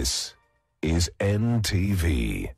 This is NTV.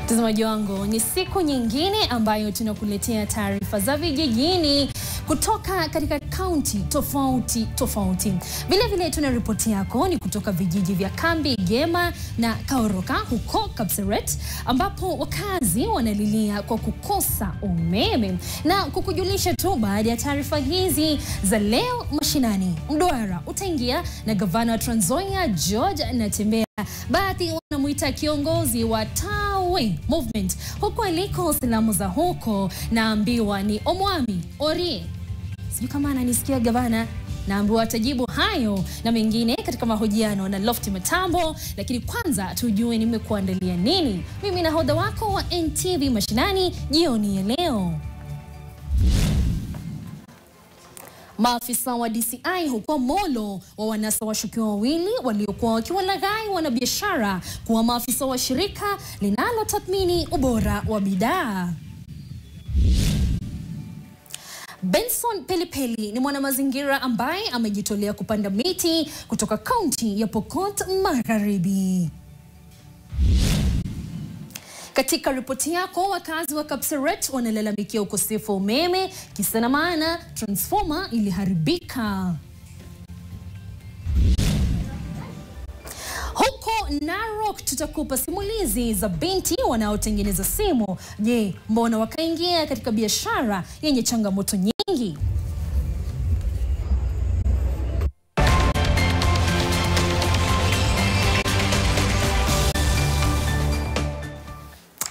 Mtazamaji wangu, ni siku nyingine ambayo tunakuletea taarifa za vijijini kutoka katika kaunti tofauti. Vile tuna ripoti yako ni kutoka vijiji vya Kambi, Gema na Kaoroka huko Kapseret, ambapo wakazi wanalilia kwa kukosa umeme. Na kukujulisha tu baada ya taarifa hizi za leo mashinani, mduara utaingia na gavana wa Trans Nzoia George Natembeya. Baadhi wanamuita kiongozi wa Tawe Movement. Huko aliko salamu za huko naambiwa ni Omwami Orie. Sijui kama ananisikia gavana, naambiwa atajibu hayo na mengine katika mahojiano na Lofty Matambo, lakini kwanza tujue nimekuandalia nini. Mimi nahodha wako wa NTV mashinani jioni ya leo. Maafisa wa DCI huko Molo wa wanasa washukiwa wawili waliokuwa wakiwalaghai wanabiashara kuwa maafisa wa shirika linalotathmini ubora wa bidhaa. Benson Pelipeli ni mwanamazingira ambaye amejitolea kupanda miti kutoka kaunti ya Pokot Magharibi. Katika ripoti yako, wakazi wa Kapseret wanalalamikia ukosefu wa umeme kisa na maana transformer iliharibika. Huko Narok tutakupa simulizi za binti wanaotengeneza simu. Je, mbona wakaingia katika biashara yenye changamoto nyingi?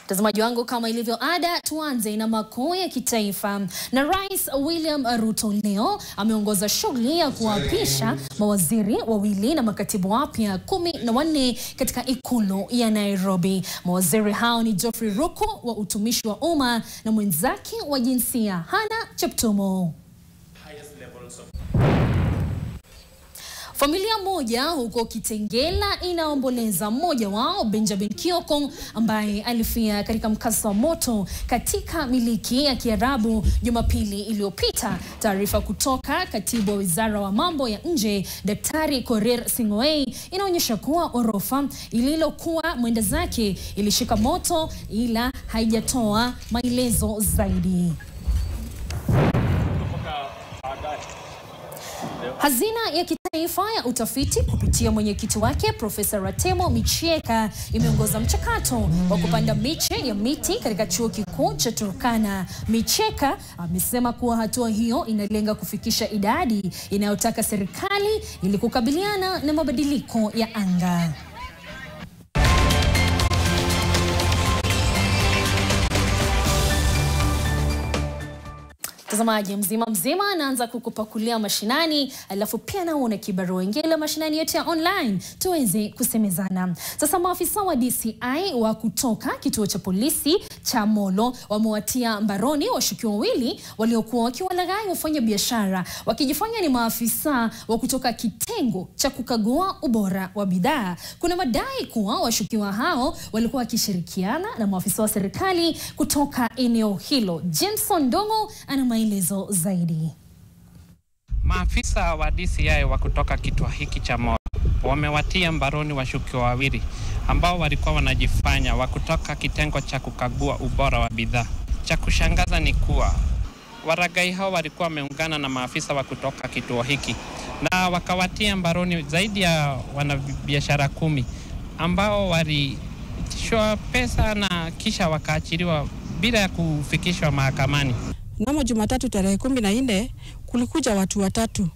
Mtazamaji wangu, kama ilivyo ada, tuanze na makuu ya kitaifa. Na Rais William Ruto leo ameongoza shughuli ya kuapisha mawaziri wawili na makatibu wapya 14 katika ikulu ya Nairobi. Mawaziri hao ni Geoffrey Ruku wa utumishi wa umma na mwenzake wa jinsia Hannah Cheptumo. Familia moja huko Kitengela inaomboleza mmoja wao, Benjamin Kioko, ambaye alifia katika mkasa wa moto katika miliki ya Kiarabu Jumapili iliyopita. Taarifa kutoka katibu wa wizara wa mambo ya nje, Daktari Korir Sing'oei, inaonyesha kuwa orofa ililokuwa mwenda zake ilishika moto, ila haijatoa maelezo zaidi. Hazina ya kitaifa ya utafiti kupitia mwenyekiti wake Profesa Ratemo Micheka imeongoza mchakato wa kupanda miche ya miti katika chuo kikuu cha Turkana. Micheka amesema kuwa hatua hiyo inalenga kufikisha idadi inayotaka serikali ili kukabiliana na mabadiliko ya anga. Mtazamaji, mzima anaanza kukupakulia mashinani, alafu pia naona kibarua ingela mashinani yote ya online tuweze kusemezana. Sasa maafisa wa DCI wa kutoka kituo cha polisi cha Molo wamewatia mbaroni washukiwa wawili waliokuwa wakiwalaghai wafanya biashara wakijifanya ni maafisa wa kutoka kitengo cha kukagua ubora wa bidhaa. Kuna madai kuwa washukiwa hao walikuwa wakishirikiana na maafisa wa serikali kutoka eneo hilo. Jameson Dongo ana maelezo zaidi. Maafisa wa DCI wa kutoka kituo hiki cha Molo wamewatia mbaroni washukiwa wawili ambao walikuwa wanajifanya wa kutoka kitengo cha kukagua ubora wa bidhaa. Cha kushangaza ni kuwa waragai hao walikuwa wameungana na maafisa wa kutoka kituo hiki na wakawatia mbaroni zaidi ya wanabiashara 10 ambao walishwa pesa na kisha wakaachiliwa bila ya kufikishwa mahakamani. Mnamo Jumatatu tarehe 14 kulikuja watu watatu,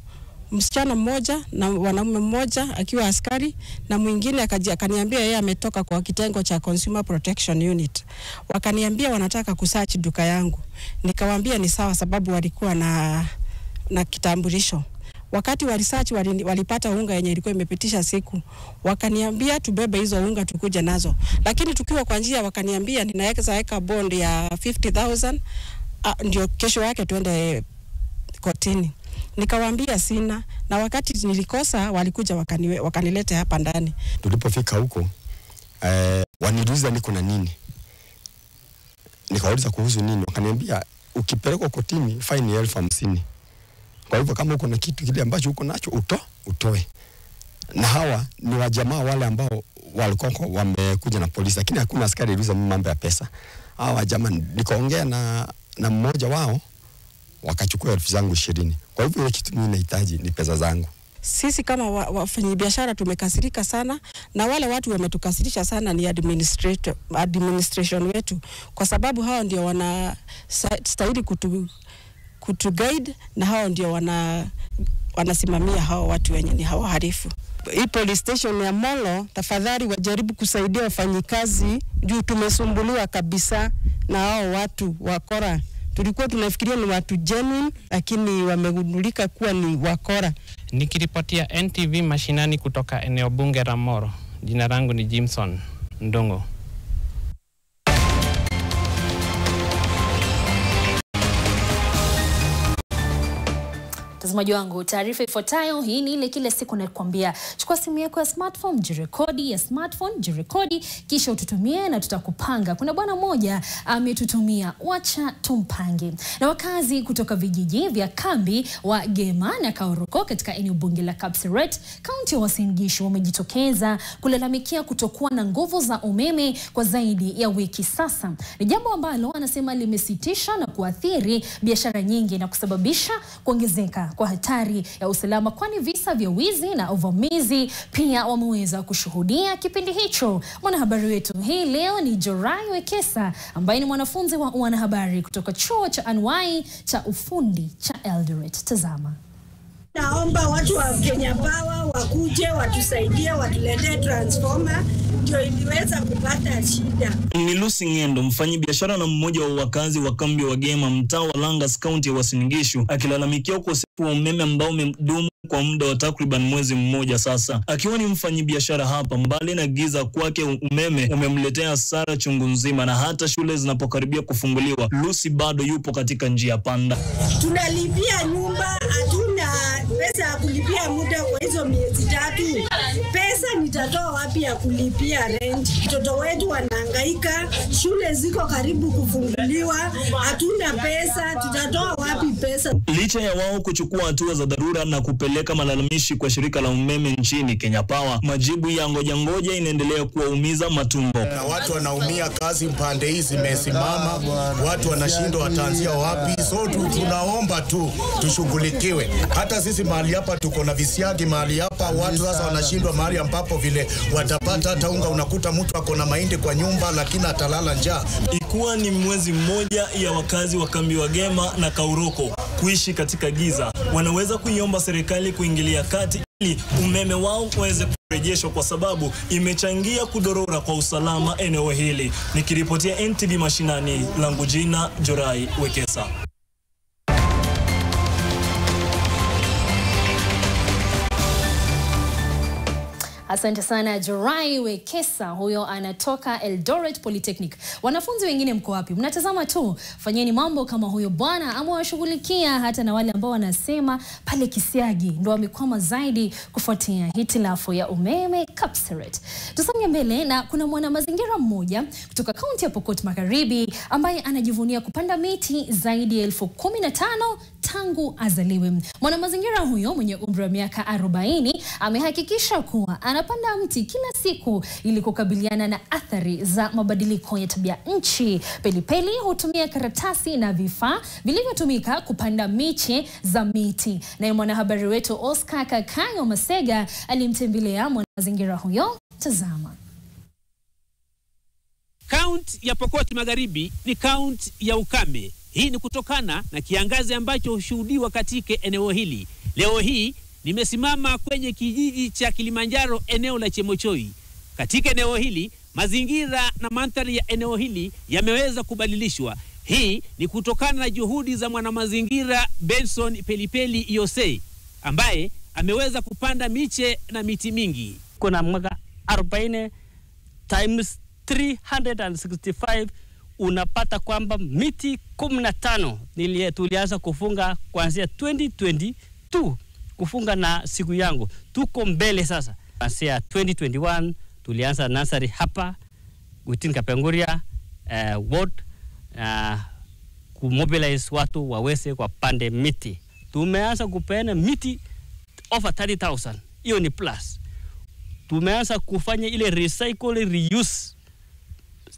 msichana mmoja na wanaume mmoja akiwa askari, na mwingine akaniambia yeye ametoka kwa kitengo cha Consumer Protection Unit. Wakaniambia wanataka kusearch duka yangu. Nikawaambia ni sawa, sababu walikuwa na kitambulisho. Wakati wa research walipata unga yenye ilikuwa imepitisha siku. Wakaniambia tubebe hizo unga tukuje nazo. Lakini tukiwa kwa njia wakaniambia ninaweka bond ya 50,000 ndio kesho yake tuende kotini. Nikawaambia sina, na wakati nilikosa walikuja wakanileta hapa ndani. Tulipofika huko waniuliza niko na nini. Nikauliza kuhusu nini, wakaniambia ukipelekwa kotini fine ni 50,000. Kwa hivyo kama uko na kitu kile ambacho uko nacho utoe. Na hawa ni wajamaa wale ambao walikuwa wamekuja na polisi, lakini hakuna askari aliuliza mambo ya pesa. Hawa wajamaa nikaongea na mmoja wao wakachukua 20,000. Kwa hivyo ile kitu mimi nahitaji ni pesa zangu. Sisi kama wafanyabiashara tumekasirika sana, na wale watu wametukasirisha sana ni administration wetu, kwa sababu hao ndio wanastahili kutu guide, na hao ndio wanasimamia hao watu wenye ni hawaharifu. Hii police station ya Molo, tafadhali wajaribu kusaidia wafanyikazi juu tumesumbuliwa kabisa na hao watu wakora. Tulikuwa tunafikiria ni watu genuine, lakini wamegundulika kuwa ni wakora. Nikiripotia NTV mashinani kutoka eneo bunge la Molo. Jina langu ni Jimson Ndongo. Mtazamaji wangu, taarifa ifuatayo hii ni ile kila siku nakwambia. Chukua simu yako ya smartphone, jirekodi kisha ututumie na tutakupanga. Kuna bwana mmoja ametutumia, wacha tumpange. Na wakazi kutoka vijiji vya kambi wa Gema na Kauroko katika eneo bunge la Kapseret, kaunti ya Uasin Gishu wamejitokeza kulalamikia kutokuwa na nguvu za umeme kwa zaidi ya wiki sasa. Ni jambo ambalo anasema limesitisha na kuathiri biashara nyingi na kusababisha kuongezeka kwa hatari ya usalama, kwani visa vya wizi na uvamizi pia wameweza kushuhudia kipindi hicho. Mwanahabari wetu hii leo ni Jorai Wekesa, ambaye ni mwanafunzi wa wanahabari kutoka chuo cha Anwai cha ufundi cha Eldoret. Tazama. Naomba watu wa Kenya Power wakuje watusaidie, watuletee transformer ndio iliweza kupata shida. Ni Lucy Ngendo, mfanyabiashara na mmoja wa wakazi wa kambi wa Gema, mtaa wa Langas, kaunti ya Uasin Gishu, akilalamikia ukosefu wa umeme ambao umedumu kwa muda wa takriban mwezi mmoja sasa. Akiwa ni mfanyabiashara hapa, mbali na giza kwake, umeme umemletea hasara chungu nzima, na hata shule zinapokaribia kufunguliwa, Lucy bado yupo katika njia panda. Tunalipia nyumba, hatuna pesa ya kulipia muda kwa hizo miezi 3. Pesa nitatoa wapi ya kulipia rent? Watoto wetu wanahangaika, shule ziko karibu kufunguliwa, hatuna pesa, tutatoa wapi pesa? Licha ya wao kuchukua hatua za dharura na kupeleka malalamishi kwa shirika la umeme nchini Kenya Power, majibu ya ngoja inaendelea kuwaumiza matumbo. Watu wanaumia, kazi pande hizi zimesimama, watu wanashindwa wataanzia wapi. So tunaomba tu tushughulikiwe. Hata sisi mahali hapa tuko na visiagi mahali hapa, watu sasa wanashindwa mahali ambapo vile watapata hata unga. Unakuta mtu ako na mahindi kwa nyumba lakini atalala njaa. Ikuwa ni mwezi mmoja ya wakazi wa kambi wa Gema na Kauroko kuishi katika giza, wanaweza kuiomba serikali kuingilia kati ili umeme wao uweze kurejeshwa, kwa sababu imechangia kudorora kwa usalama eneo hili. Nikiripotia NTV mashinani, langu jina Jorai Wekesa. Asante sana Jorai Wekesa, huyo anatoka Eldoret Polytechnic. Wanafunzi wengine mko wapi? Mnatazama tu, fanyeni mambo kama huyo bwana, ama washughulikia hata na wale ambao wanasema pale kisiagi ndo wamekwama zaidi kufuatia hitilafu ya umeme Kapseret. Tusonge mbele, na kuna mwana mazingira mmoja kutoka kaunti ya Pokot Magharibi ambaye anajivunia kupanda miti zaidi ya 15,000 tangu azaliwe. Mwana mazingira huyo mwenye umri wa miaka 40 amehakikisha kuwa anapanda mti kila siku ili kukabiliana na athari za mabadiliko ya tabia nchi. Pelipeli hutumia karatasi na vifaa vilivyotumika kupanda miche za miti. Na mwanahabari wetu Oscar Kakayo Masega alimtembelea mwana mazingira huyo. Tazama. Kaunti ya Pokot Magharibi ni kaunti ya ukame. Hii ni kutokana na kiangazi ambacho hushuhudiwa katika eneo hili. Leo hii nimesimama kwenye kijiji cha Kilimanjaro, eneo la Chemochoi. Katika eneo hili, mazingira na mandhari ya eneo hili yameweza kubadilishwa. Hii ni kutokana na juhudi za mwanamazingira Benson Pelipeli Yose. ambaye ameweza kupanda miche na miti mingi. Kuna mwaka 40 times 365 unapata kwamba miti 15 tulianza kufunga kuanzia 2022 kufunga na siku yangu. Tuko mbele sasa. Kuanzia 2021 tulianza nursery hapa within Kapenguria ward kumobilize watu waweze kwa pande miti. Tumeanza kupeana miti over 30,000. Hiyo ni plus. Tumeanza kufanya ile recycle reuse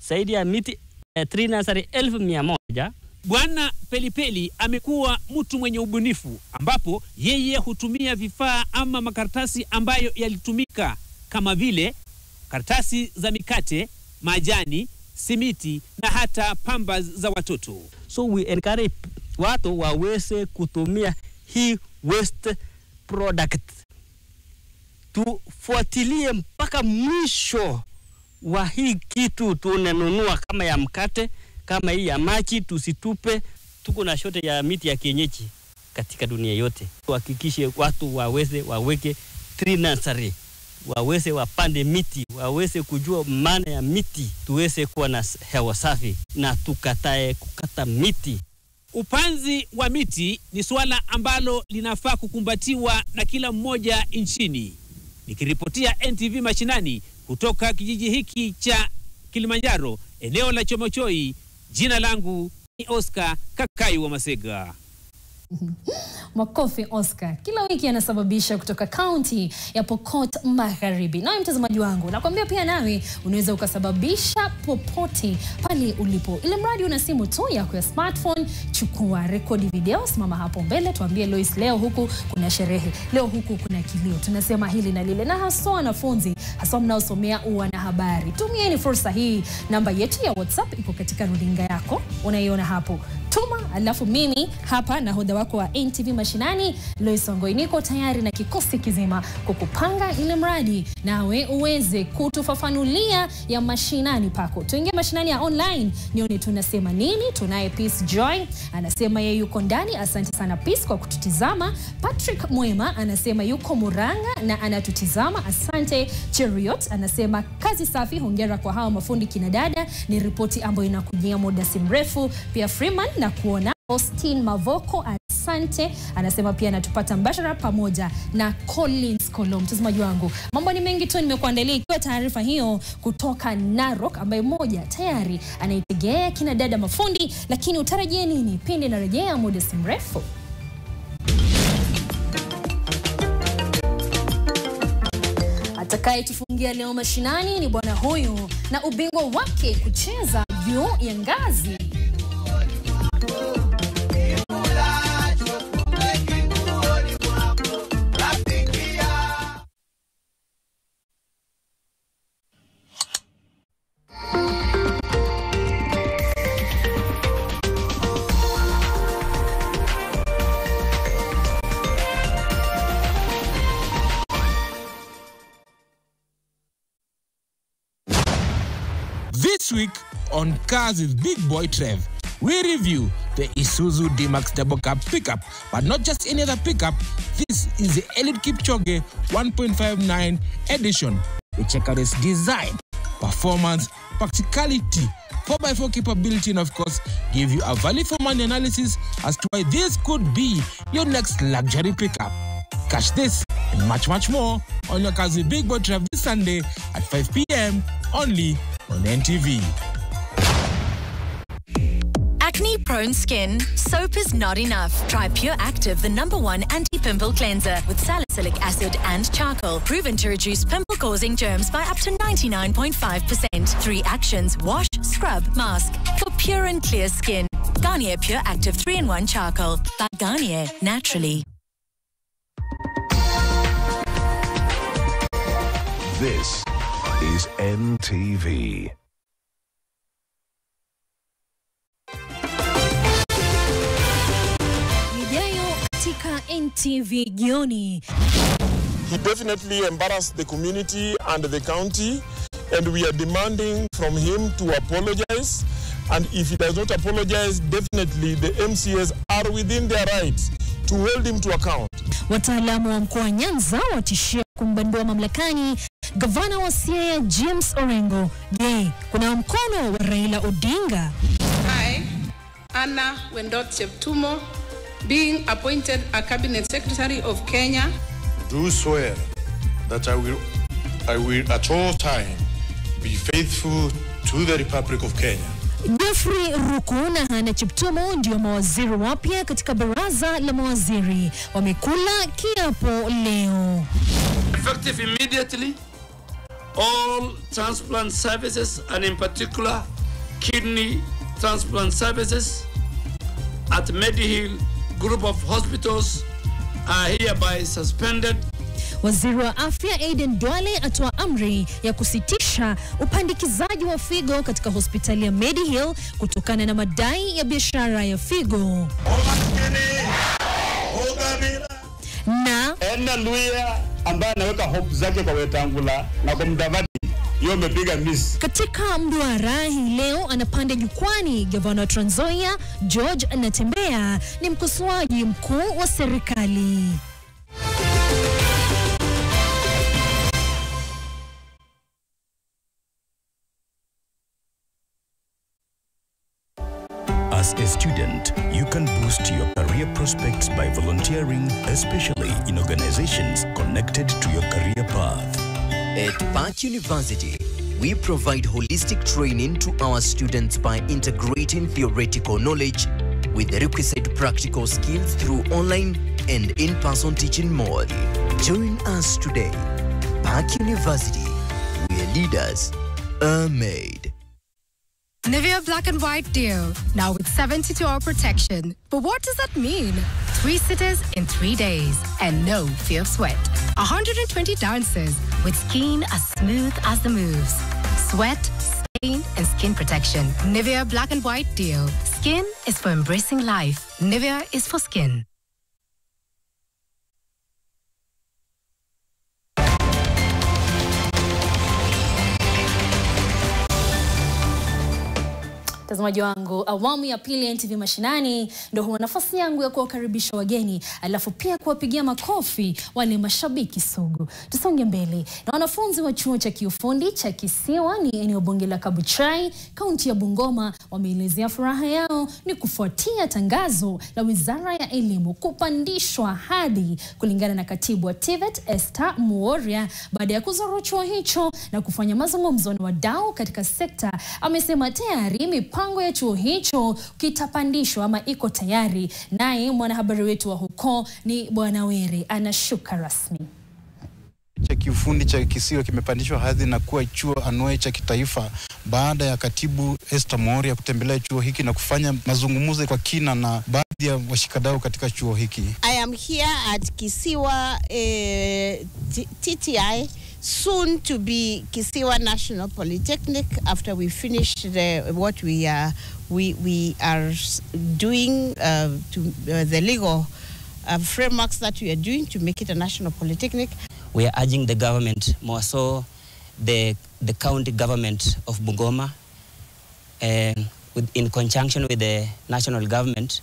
zaidi ya miti 3,100. Bwana Pelipeli amekuwa mtu mwenye ubunifu, ambapo yeye hutumia vifaa ama makaratasi ambayo yalitumika kama vile karatasi za mikate, majani, simiti na hata pamba za watoto. So we encourage watu waweze kutumia hii waste product. Tufuatilie mpaka mwisho wa hii kitu tunanunua, kama ya mkate, kama hii ya maji, tusitupe. Tuko na shortage ya miti ya kienyeji katika dunia yote. Tuhakikishe watu waweke tree nursery, waweze wapande miti, waweze kujua maana ya miti, tuweze kuwa na hewa safi na tukatae kukata miti. Upanzi wa miti ni swala ambalo linafaa kukumbatiwa na kila mmoja nchini. Nikiripotia NTV Mashinani kutoka kijiji hiki cha Kilimanjaro, eneo la Chomochoi, jina langu ni Oscar Kakai wa Masega. Makofi Oscar. Kila wiki anasababisha kutoka kaunti ya Pokot Magharibi. Na mtazamaji wangu, nakwambia pia nawe unaweza ukasababisha popote pale ulipo. Ile mradi una simu tu yako ya smartphone, chukua rekodi video, simama hapo mbele, tuambie Lois, leo huku kuna sherehe, leo huku kuna kilio, tunasema hili na lile. Na haswa wanafunzi, haswa mnaosomea wanahabari, tumieni fursa hii. Namba yetu ya WhatsApp iko katika runinga yako, unaiona hapo. Tuma, alafu mimi hapa nahodha wako wa NTV Mashinani, Lois Wangoi, niko tayari na kikosi kizima kukupanga ile mradi nawe uweze kutufafanulia ya mashinani pako. Tuingie mashinani ya online, nione tunasema nini. Tunaye Peace Joy, anasema yeye yuko ndani. Asante sana Peace kwa kututizama. Patrick Mwema anasema yuko Muranga na anatutizama. Asante. Cheriot anasema kazi safi, hongera kwa hao mafundi kina dada, ni ripoti ambayo inakujia muda si mrefu. Pia Freeman na kuona Austin Mavoko, asante, anasema pia anatupata mbashara pamoja na Collins Kolom. Mtazamaji wangu, mambo ni mengi tu nimekuandalia, ikiwa taarifa hiyo kutoka Narok ambaye moja tayari anaitegea kina dada mafundi, lakini utarajie nini pindi narejea muda si mrefu. Atakaye tufungia leo mashinani ni bwana huyu na ubingwa wake kucheza juu ya ngazi. This week on Cars with Big Boy Trev, we review the Isuzu D-Max Double Cab pickup, but not just any other pickup. This is the Eliud Kipchoge 1.59 edition. We check out its design, performance, practicality, 4x4 capability, and of course, give you a value for money analysis as to why this could be your next luxury pickup. Catch this and much more on your Cars with Big Boy Trev this Sunday at 5 p.m. only on NTV. Acne-prone skin, soap is not enough. Try Pure Active, the #1 anti-pimple cleanser with salicylic acid and charcoal, proven to reduce pimple-causing germs by up to 99.5%. 3 actions: wash, scrub, mask, for pure and clear skin. Garnier Pure Active 3-in-1 charcoal. By Garnier, naturally. This is NTV. NTV jioni. He definitely embarrassed the community and the county, and we are demanding from him to apologize. And if he does not apologize, definitely the MCAs are within their rights to hold him to account. Wataalamu wa mkoa wa Nyanza watishia kumbandua mamlakani gavana wa Siaya James Orengo. Je, kuna mkono wa Raila Odinga? I, Anna Wendot Cheptumo, being appointed a cabinet secretary of Kenya, do swear that I will at all time be faithful to the Republic of Kenya. Geoffrey Ruku na Hannah Cheptumo ndio mawaziri wapya katika baraza la mawaziri. Wamekula kiapo leo. Effective immediately, all transplant services, and in particular kidney transplant services at Medihill group of hospitals are hereby suspended. Waziri wa afya Aden Duale atoa amri ya kusitisha upandikizaji wa figo katika hospitali ya Medihill kutokana na madai ya biashara ya figo. Na Ena Luya ambaye anaweka hope zake kwa Wetangula na kwa Mudavadi, hiyo umepiga miss. Katika mduara hii leo anapanda jukwani gavana wa Trans Nzoia George Natembeya, ni mkosoaji mkuu wa serikali. As a student, you can boost your career prospects by volunteering, especially in organizations connected to your career path. At Park University, we provide holistic training to our students by integrating theoretical knowledge with the requisite practical skills through online and in-person teaching mode. Join us today. Park University, where leaders are made. Nivea Black and White Deal, now with 72-hour protection. But what does that mean? 3 cities in 3 days and no fear of sweat. 120 dances with skin as smooth as the moves. Sweat, stain, and skin protection. Nivea Black and White Deal. Skin is for embracing life. Nivea is for skin. Mtazamaji wangu, awamu ya pili ya NTV Mashinani ndio huwa nafasi yangu ya kuwakaribisha wageni, alafu pia kuwapigia makofi wale mashabiki sugu. Tusonge mbele. Na wanafunzi wa chuo cha kiufundi cha Kisiwa ni eneo bunge la Kabuchai, kaunti ya Bungoma, wameelezea furaha yao ni kufuatia tangazo la Wizara ya Elimu kupandishwa hadhi kulingana na katibu wa TVET Esther Muoria. Baada ya kuzuru chuo hicho na kufanya mazungumzo na wadau katika sekta, amesema tayari mipango ya chuo hicho kitapandishwa ama iko tayari. Naye mwanahabari wetu wa huko ni Bwana Were anashuka rasmi. Cha kiufundi cha Kisiwa kimepandishwa hadhi na kuwa chuo anuai cha kitaifa baada ya katibu Esther Muoria kutembelea chuo hiki na kufanya mazungumzo kwa kina na baadhi ya washikadau katika chuo hiki. I am here at Kisiwa TTI, soon to be Kisiwa National Polytechnic, after we finish what we are doing the legal frameworks that we are doing to make it a national polytechnic. We are urging the government, more so the county government of Bungoma, in conjunction with the national government,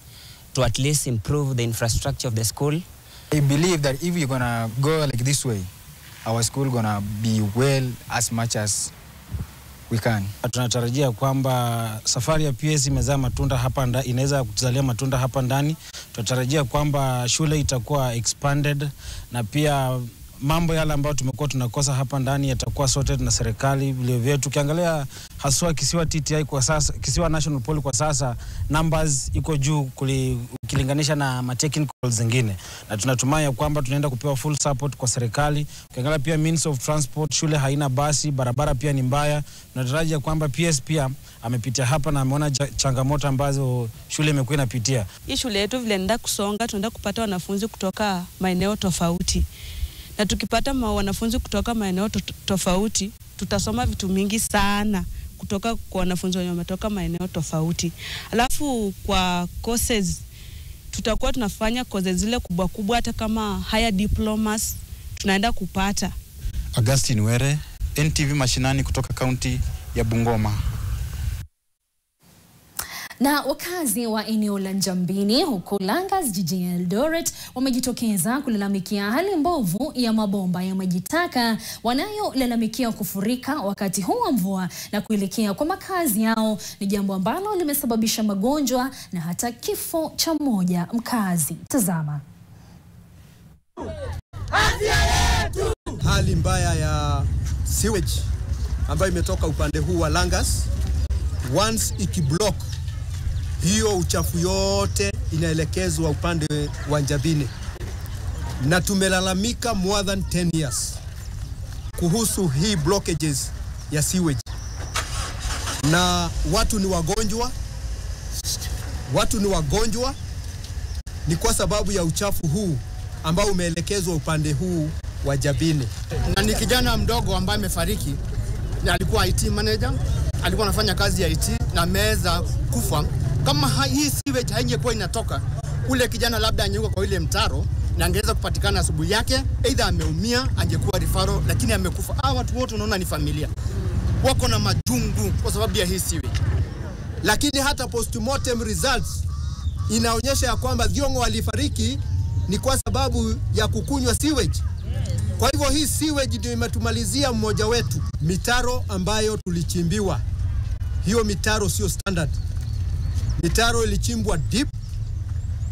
to at least improve the infrastructure of the school. I believe that if we're gonna go like this way, our school gonna be well as much as we can. Tunatarajia kwamba safari ya PS imezaa matunda hapa inaweza kuzalia matunda hapa ndani. Tunatarajia kwamba shule itakuwa expanded na pia mambo yale ambayo tumekuwa tunakosa hapa ndani yatakuwa sorted na serikali. Vile vile tukiangalia haswa Kisiwa TTI kwa sasa, Kisiwa National Poly kwa sasa, numbers iko juu ukilinganisha na technical zingine, na tunatumai kwamba tunaenda kupewa full support kwa serikali. Ukiangalia pia means of transport, shule haina basi, barabara pia ni mbaya. Tunatarajia kwamba PS pia amepitia hapa na ameona changamoto ambazo shule imekuwa inapitia. Hii shule yetu vile nenda kusonga, tunaenda kupata wanafunzi kutoka maeneo tofauti. Na tukipata wanafunzi kutoka maeneo tofauti, tutasoma vitu mingi sana kutoka kwa wanafunzi wenye wametoka maeneo tofauti. Alafu kwa courses, tutakuwa tunafanya courses zile kubwa kubwa, hata kama higher diplomas tunaenda kupata. Augustine Were, NTV Mashinani kutoka kaunti ya Bungoma. Na wakazi wa eneo la Njambini huko Langas jijini Eldoret wamejitokeza kulalamikia hali mbovu ya mabomba ya maji taka wanayolalamikia kufurika wakati huu wa mvua na kuelekea kwa makazi yao, ni jambo ambalo limesababisha magonjwa na hata kifo cha mmoja mkazi. Tazama. Hali mbaya ya sewage ambayo imetoka upande huu wa Langas, once ikiblock, hiyo uchafu yote inaelekezwa upande wa Njambini, na tumelalamika more than 10 years kuhusu hii blockages ya sewage, na watu ni wagonjwa ni kwa sababu ya uchafu huu ambao umeelekezwa upande huu wa Njambini. Na ni kijana mdogo ambaye amefariki, na alikuwa IT manager, alikuwa anafanya kazi ya IT na ameweza kufa. Kama hii sewage haingekuwa inatoka, ule kijana labda angekuwa kwa ile mtaro na angeweza kupatikana asubuhi yake, either ameumia, angekuwa referral, lakini amekufa. Watu wote unaona ni familia, wako na majungu kwa sababu ya hii sewage. Lakini hata postmortem results inaonyesha ya kwamba Thiong'o walifariki ni kwa sababu ya kukunywa sewage. Kwa hivyo hii sewage ndio imetumalizia mmoja wetu. Mitaro ambayo tulichimbiwa, hiyo mitaro sio standard. Mitaro ilichimbwa deep,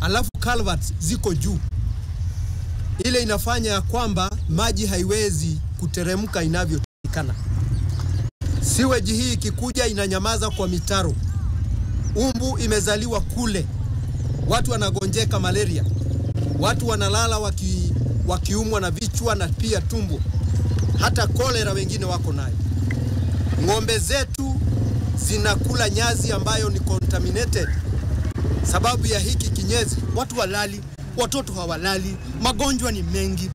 alafu culverts ziko juu. Ile inafanya ya kwamba maji haiwezi kuteremka inavyotakikana. Sewage hii ikikuja inanyamaza kwa mitaro. Umbu imezaliwa kule. Watu wanagonjeka malaria. Watu wanalala wakiumwa na vichwa na pia tumbo. Hata kolera wengine wako nayo. Ng'ombe zetu zinakula nyazi ambayo ni contaminated sababu ya hiki kinyezi. Watu walali, watoto hawalali, magonjwa ni mengi.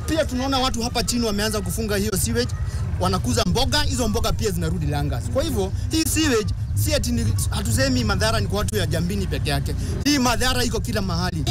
Pia tunaona watu hapa chini wameanza kufunga hiyo sewage, wanakuza mboga, hizo mboga pia zinarudi Langas. Kwa hivyo hii sewage si ati hatusemi madhara ni kwa watu ya Njambini peke yake. Hii madhara iko kila mahali.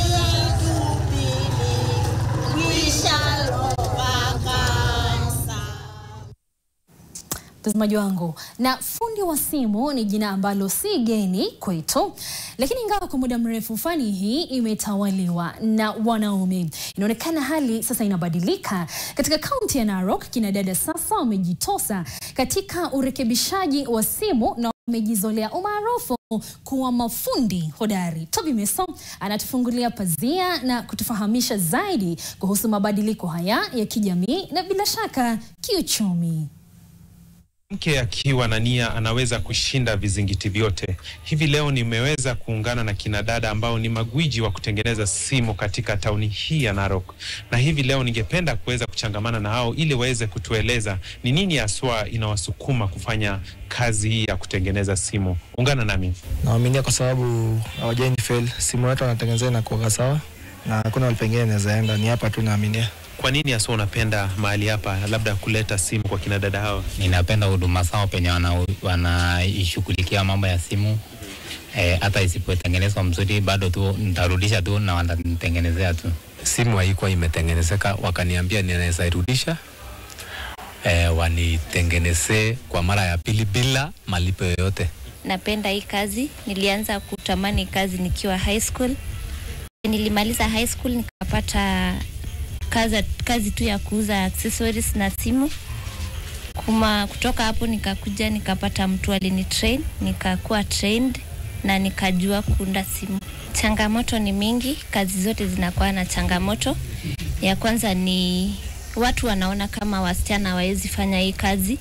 Mtazamaji wangu, na fundi wa simu ni jina ambalo si geni kwetu, lakini ingawa kwa muda mrefu fani hii imetawaliwa na wanaume, inaonekana hali sasa inabadilika. Katika kaunti ya Narok, kina dada sasa wamejitosa katika urekebishaji wa simu na wamejizolea umaarufu kuwa mafundi hodari. Toby Meso anatufungulia pazia na kutufahamisha zaidi kuhusu mabadiliko haya ya kijamii na bila shaka kiuchumi. Mke akiwa na nia anaweza kushinda vizingiti vyote. Hivi leo nimeweza kuungana na kina dada ambao ni magwiji wa kutengeneza simu katika tauni hii ya Narok. Na hivi leo ningependa kuweza kuchangamana na hao ili waweze kutueleza ni nini haswa inawasukuma kufanya kazi hii ya kutengeneza simu. Ungana nami. Naaminia kwa sababu hawajaini fail. Simu yetu wanatengeneza na kuwa sawa na hakuna walipengine nawezaenda, ni hapa tu naaminia. Kwa nini hasa unapenda mahali hapa labda kuleta simu kwa kina dada hao? Ninapenda huduma zao penye wanaishughulikia mambo ya simu. Hata isipotengenezwa mzuri bado tu nitarudisha tu na wananitengenezea tu. Simu haikuwa imetengenezeka, wakaniambia ninaweza irudisha. Wanitengenezee kwa mara ya pili bila malipo yoyote. Napenda hii kazi. Nilianza kutamani kazi nikiwa high school. Nilimaliza high school nikapata kazi tu ya kuuza accessories na simu. Kutoka hapo nikakuja nikapata mtu alinitrain, nikakuwa trained na nikajua kuunda simu. Changamoto ni mingi, kazi zote zinakuwa na changamoto. Ya kwanza ni watu wanaona kama wasichana hawawezi fanya hii kazi.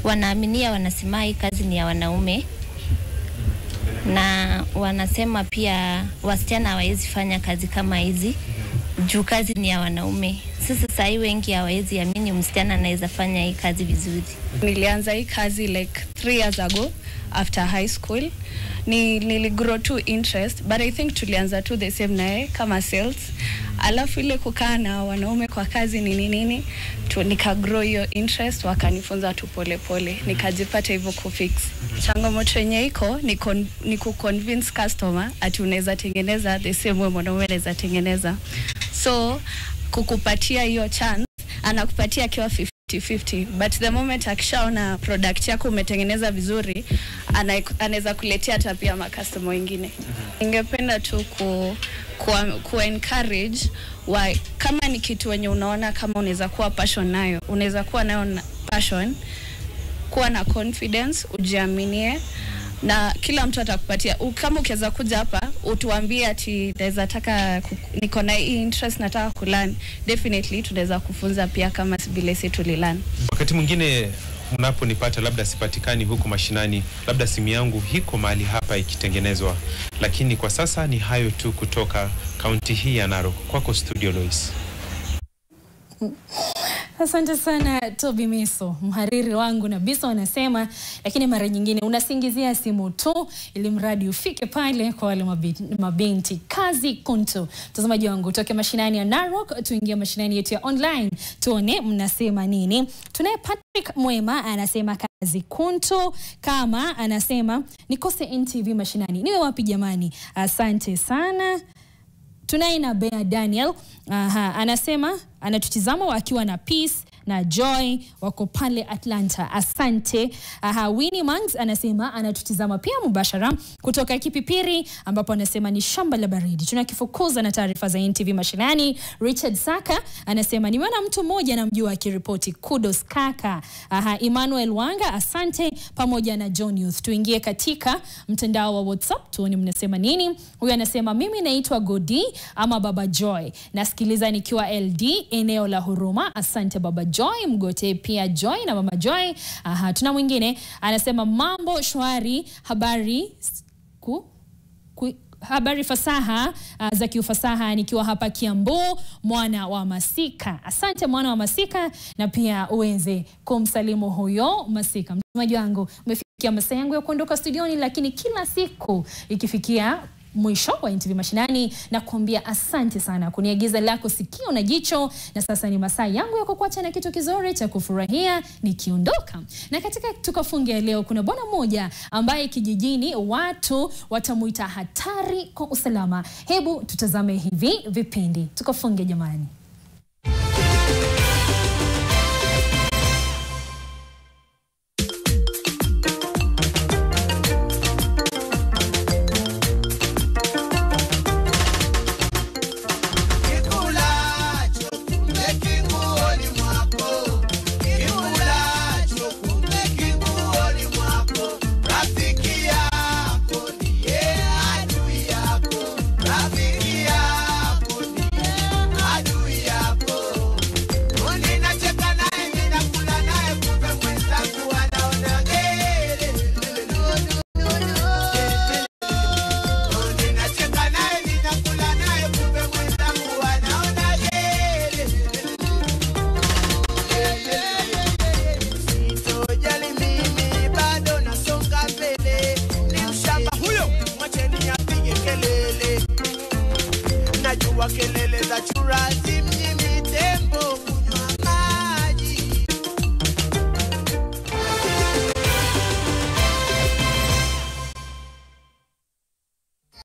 Wanaaminia, wanasema hii kazi ni ya wanaume. Na wanasema pia wasichana hawawezi fanya kazi kama hizi juu kazi ni ya wanaume. Sasa hii wengi hawawezi amini msichana anaweza fanya hii kazi vizuri. Nilianza hii kazi like 3 years ago after high school. Niligrow to interest, but I think tulianza tu the same naye kama sales. Alafu ile kukaa na wanaume kwa kazi nini nikagrow hiyo interest, wakanifunza tu pole pole, nikajipata hivyo kufix. Changamoto yenye iko ni kuconvince customer ati unaweza tengeneza the same way mwanaume anaweza tengeneza. So kukupatia hiyo chance, anakupatia akiwa 50 50-50, but the moment akishaona product yako umetengeneza vizuri, anaweza kuletea hata pia customer wengine. Ningependa tu ku encourage kama ni kitu wenye unaona kama unaweza kuwa passion nayo, unaweza kuwa nayo passion, kuwa na confidence, ujiaminie, na kila mtu atakupatia. Kama ukiweza kuja hapa utuambie ati naweza taka niko na interest nataka kulearn, definitely tunaweza kufunza pia kama vile sisi tulilearn. Wakati mwingine mnaponipata labda sipatikani huko mashinani, labda simu yangu hiko mahali hapa ikitengenezwa, lakini kwa sasa ni hayo tu kutoka kaunti hii ya Narok. Kwako studio Lois. Asante sana Toby Meso, mhariri wangu na Biso anasema, lakini mara nyingine unasingizia simu tu ili mradi ufike pale kwa wale mabinti. Kazi Kunto, mtazamaji wangu, toke mashinani ya Narok tuingie mashinani yetu ya online tuone mnasema nini. Tunaye Patrick Mwema anasema Kazi Kunto kama anasema nikose NTV mashinani. Niwe wapi jamani? Asante sana. Tunaye na Bea Daniel, anasema anatutizama wakiwa na Peace na Joy wako pale Atlanta. Asante. Winnie Mangs anasema anatutizama pia mubashara kutoka Kipipiri ambapo anasema ni shamba la baridi. Tunakifukuza na taarifa za NTV mashinani. Richard Saka anasema nimeona mtu mmoja namjua akiripoti. Kudos kaka. Emmanuel Wanga asante pamoja na John Youth. Tuingie katika mtandao wa WhatsApp tuone mnasema nini. Huyu anasema mimi naitwa Godi ama Baba Joy. Nasikiliza nikiwa LD eneo la Huruma. Asante Baba Joy, mgote pia Joy na Mama Joy. Tuna mwingine anasema mambo shwari, habari fasaha za kiufasaha nikiwa hapa Kiambu, mwana wa Masika. Asante mwana wa Masika, na pia uweze kumsalimu huyo Masika. Mtazamaji wangu, umefikia masaa yangu ya kuondoka studioni, lakini kila siku ikifikia mwisho wa NTV mashinani na kuambia asante sana kuniagiza lako sikio na jicho, na sasa ni masaa yangu ya kukuacha na kitu kizuri cha kufurahia nikiondoka. Na katika tukafunge leo kuna bwana mmoja ambaye kijijini watu watamuita hatari kwa usalama. Hebu tutazame hivi vipindi tukafunge jamani. Kelele za chura zimnyimi tembo.